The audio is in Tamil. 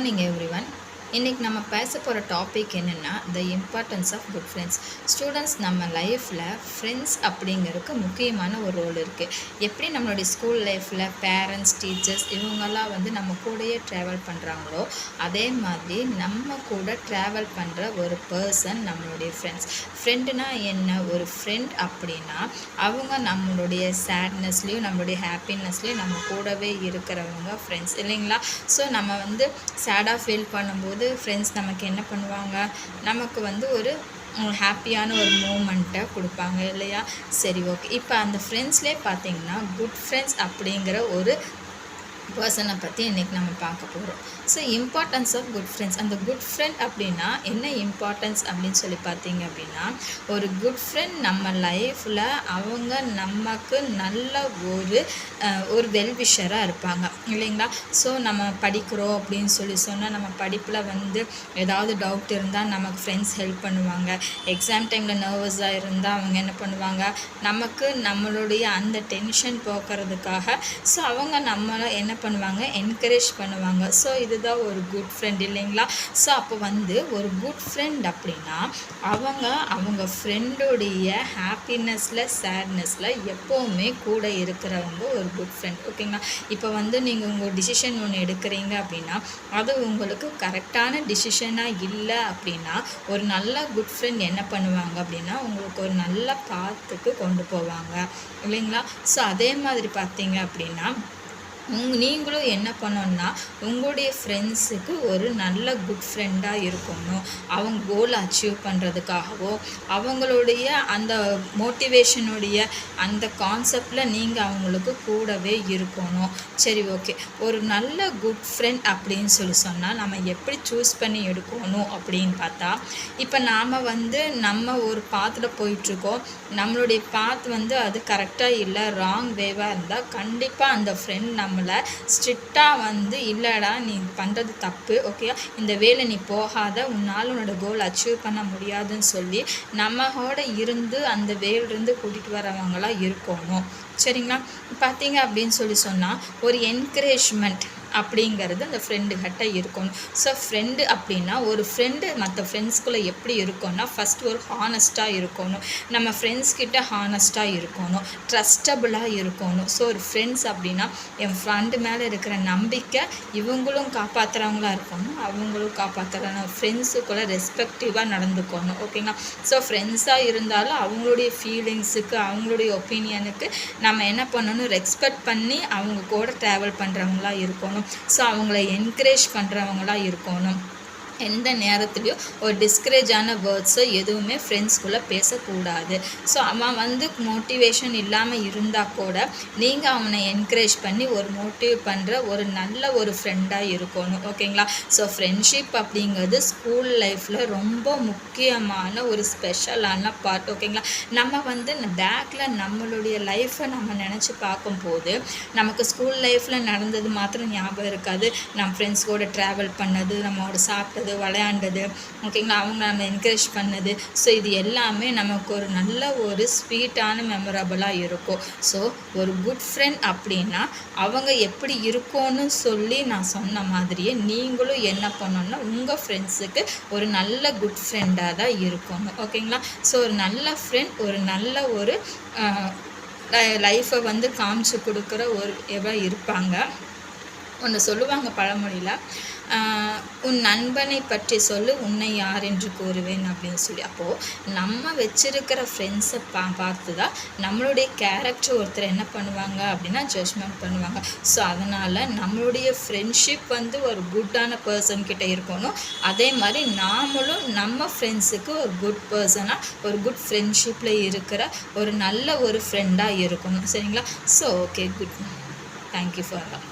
Morning everyone. இன்றைக்கி நம்ம பேச போகிற டாபிக் என்னென்னா the importance of good friends. Students நம்ம லைஃப்பில் ஃப்ரெண்ட்ஸ் அப்படிங்கிறதுக்கு முக்கியமான ஒரு ரோல் இருக்குது. எப்படி நம்மளுடைய ஸ்கூல் லைஃப்பில் பேரண்ட்ஸ், டீச்சர்ஸ் இவங்கெல்லாம் நம்ம கூடயே ட்ராவல் பண்ணுறாங்களோ, அதே மாதிரி நம்ம கூட ட்ராவல் பண்ணுற ஒரு பர்சன் நம்மளுடைய ஃப்ரெண்ட்ஸ். ஃப்ரெண்டுனா என்ன? ஒரு ஃப்ரெண்ட் அப்படின்னா அவங்க நம்மளுடைய சேட்னஸ்லேயும் நம்மளுடைய ஹாப்பினஸ்லேயும் நம்ம கூடவே இருக்கிறவங்க ஃப்ரெண்ட்ஸ் இல்லைங்களா? ஸோ நம்ம சேடாக ஃபீல் பண்ணும்போது ஃப்ரெண்ட்ஸ் நமக்கு என்ன பண்ணுவாங்க, நமக்கு ஒரு ஹாப்பியான ஒரு மூமெண்ட்டை கொடுப்பாங்க இல்லையா? சரி, ஓகே. இப்போ அந்த ஃப்ரெண்ட்ஸ்லேயே பார்த்தீங்கன்னா குட் ஃப்ரெண்ட்ஸ் அப்படிங்கிற ஒரு பர்சனை பற்றி இன்றைக்கி நம்ம பார்க்க போகிறோம். So importance of good friends. அந்த குட் ஃப்ரெண்ட் அப்படின்னா என்ன இம்பார்ட்டன்ஸ் அப்படின்னு சொல்லி பார்த்தீங்க அப்படின்னா, ஒரு குட் ஃப்ரெண்ட் நம்ம லைஃப்பில் அவங்க நமக்கு நல்ல ஒரு வெல்விஷராக இருப்பாங்க இல்லைங்களா? ஸோ நம்ம படிக்கிறோம் அப்படின்னு சொன்னால் நம்ம படிப்பில் ஏதாவது டவுட் இருந்தால் நமக்கு ஃப்ரெண்ட்ஸ் ஹெல்ப் பண்ணுவாங்க. எக்ஸாம் டைமில் நர்வஸாக இருந்தால் அவங்க என்ன பண்ணுவாங்க, நமக்கு நம்மளுடைய அந்த டென்ஷன் போக்குறதுக்காக ஸோ அவங்க நம்மளை என்ன பண்ணுவாங்க, என்கரேஜ் பண்ணுவாங்க. ஸோ இதுதான் ஒரு குட் ஃப்ரெண்ட் இல்லைங்களா? ஸோ அப்போ ஒரு குட் ஃப்ரெண்ட் அப்படின்னா அவங்க ஃப்ரெண்டுடைய ஹாப்பினஸில் சேட்னஸில் எப்போவுமே கூட இருக்கிறவங்க ஒரு குட் ஃப்ரெண்ட். ஓகேங்களா? இப்போ நீங்கள் உங்கள் டிசிஷன் ஒன்று எடுக்கிறீங்க அப்படின்னா அது உங்களுக்கு கரெக்டான டிசிஷனாக இல்லை அப்படின்னா ஒரு நல்ல குட் ஃப்ரெண்ட் என்ன பண்ணுவாங்க அப்படின்னா உங்களுக்கு ஒரு நல்ல பாத்துக்கு கொண்டு போவாங்க இல்லைங்களா? ஸோ அதே மாதிரி பார்த்தீங்க அப்படின்னா நீங்களும் என்ன பண்ணணுன்னா உங்களுடைய ஃப்ரெண்ட்ஸுக்கு ஒரு நல்ல குட் ஃப்ரெண்டாக இருக்கணும். அவங்க கோல் அச்சீவ் பண்ணுறதுக்காகவோ அவங்களுடைய அந்த மோட்டிவேஷனுடைய அந்த கான்செப்டில் நீங்கள் அவங்களுக்கு கூடவே இருக்கணும். சரி, ஓகே. ஒரு நல்ல குட் ஃப்ரெண்ட் அப்படின்னு சொன்னால் நம்ம எப்படி சூஸ் பண்ணி எடுக்கணும் அப்படின்னு பார்த்தா, இப்போ நாம் நம்ம ஒரு பாத்தில் போயிட்டுருக்கோம், நம்மளுடைய பாத் அது கரெக்டாக இல்லை, ராங் வேவாக இருந்தால் கண்டிப்பாக அந்த ஃப்ரெண்ட் நம்மளை ஸ்ட்ரிக்டாக இல்லைடா நீ பண்ணுறது தப்பு, ஓகேயா, இந்த வேலை நீ போகாத, உன்னால் உன்னோட கோல் அச்சீவ் பண்ண முடியாதுன்னு சொல்லி நம்மளோட இருந்து அந்த வேலிருந்து கூட்டிகிட்டு வரவங்களாம் இருக்கணும். சரிங்களா? பார்த்தீங்க அப்படின்னு சொன்னால் ஒரு என்கரேஜ்மெண்ட் அப்படிங்கிறது அந்த ஃப்ரெண்டுகிட்ட இருக்கணும். ஸோ ஃப்ரெண்டு அப்படின்னா ஒரு ஃப்ரெண்டு மற்ற ஃப்ரெண்ட்ஸ்குள்ளே எப்படி இருக்கும்னா ஃபஸ்ட்டு ஒரு ஹானஸ்ட்டாக இருக்கணும். நம்ம ஃப்ரெண்ட்ஸ்கிட்ட ஹானஸ்ட்டாக இருக்கணும், ட்ரஸ்டபுளாக இருக்கணும். ஸோ ஒரு ஃப்ரெண்ட்ஸ் அப்படின்னா என் ஃப்ரெண்டு மேலே இருக்கிற நம்பிக்கை இவங்களும் காப்பாற்றுறவங்களா இருக்கணும், அவங்களும் காப்பாற்றுறாங்க. ஃப்ரெண்ட்ஸுக்குள்ளே ரெஸ்பெக்டிவாக நடந்துக்கணும். ஓகேங்களா? ஸோ ஃப்ரெண்ட்ஸாக இருந்தாலும் அவங்களுடைய ஃபீலிங்ஸுக்கு அவங்களுடைய ஒப்பீனியனுக்கு நம்ம என்ன பண்ணணும், ரெஸ்பெக்ட் பண்ணி அவங்க கூட ட்ராவல் பண்ணுறவங்களா இருக்கணும். ஸோ அவங்கள என்கரேஜ் பண்ணுறவங்களா இருக்கணும். எந்த நேரத்துலையும் ஒரு டிஸ்கரேஜான வேர்ட்ஸோ எதுவுமே ஃப்ரெண்ட்ஸ்குள்ளே பேசக்கூடாது. ஸோ அவன் மோட்டிவேஷன் இல்லாமல் இருந்தால் கூட நீங்கள் அவனை என்கரேஜ் பண்ணி ஒரு மோட்டிவ் பண்ணுற ஒரு நல்ல ஒரு ஃப்ரெண்டாக இருக்கணும். ஓகேங்களா? ஸோ ஃப்ரெண்ட்ஷிப் அப்படிங்கிறது ஸ்கூல் லைஃப்பில் ரொம்ப முக்கியமான ஒரு ஸ்பெஷலான பார்ட். ஓகேங்களா? நம்ம பேக்கில் நம்மளுடைய லைஃப்பை நம்ம நினச்சி பார்க்கும்போது நமக்கு ஸ்கூல் லைஃப்பில் நடந்தது மாத்திரம் ஞாபகம் இருக்காது. நம்ம ஃப்ரெண்ட்ஸ் கூட ட்ராவல் பண்ணது, நம்மளோட சாப்பிட்டது, விளையாண்டது, ஓகேங்களா, அவங்க நம்ம என்கரேஜ் பண்ணது, ஸோ இது எல்லாமே நமக்கு ஒரு நல்ல ஒரு ஸ்வீட்டான மெமரபுளாக இருக்கும். ஸோ ஒரு குட் ஃப்ரெண்ட் அப்படின்னா அவங்க எப்படி இருக்கும்னு சொல்லி நான் சொன்ன மாதிரியே நீங்களும் என்ன பண்ணணும்னா உங்கள் ஃப்ரெண்ட்ஸுக்கு ஒரு நல்ல குட் ஃப்ரெண்டாக தான் இருக்கணும். ஓகேங்களா? ஸோ ஒரு நல்ல ஃப்ரெண்ட் ஒரு நல்ல ஒரு லைஃப்பை காமிச்சு கொடுக்குற ஒரு இருப்பாங்க. ஒன்று சொல்லுவாங்க பழமொழியில், உன் நண்பனை பற்றி சொல்லு உன்னை யார் என்று கூறுவேன் அப்படின்னு சொல்லி. அப்போது நம்ம வச்சிருக்கிற ஃப்ரெண்ட்ஸை பார்த்து தான் நம்மளுடைய கேரக்டர் ஒருத்தர் என்ன பண்ணுவாங்க அப்படின்னா ஜட்ஜ்மெண்ட் பண்ணுவாங்க. ஸோ அதனால் நம்மளுடைய ஃப்ரெண்ட்ஷிப் ஒரு குட்டான பர்சன்கிட்ட இருக்கணும். அதே மாதிரி நாமளும் நம்ம ஃப்ரெண்ட்ஸுக்கு ஒரு குட் பர்சனாக ஒரு குட் ஃப்ரெண்ட்ஷிப்பில் இருக்கிற ஒரு நல்ல ஒரு ஃப்ரெண்டாக இருக்கணும். சரிங்களா? So okay, good. Thank you for all.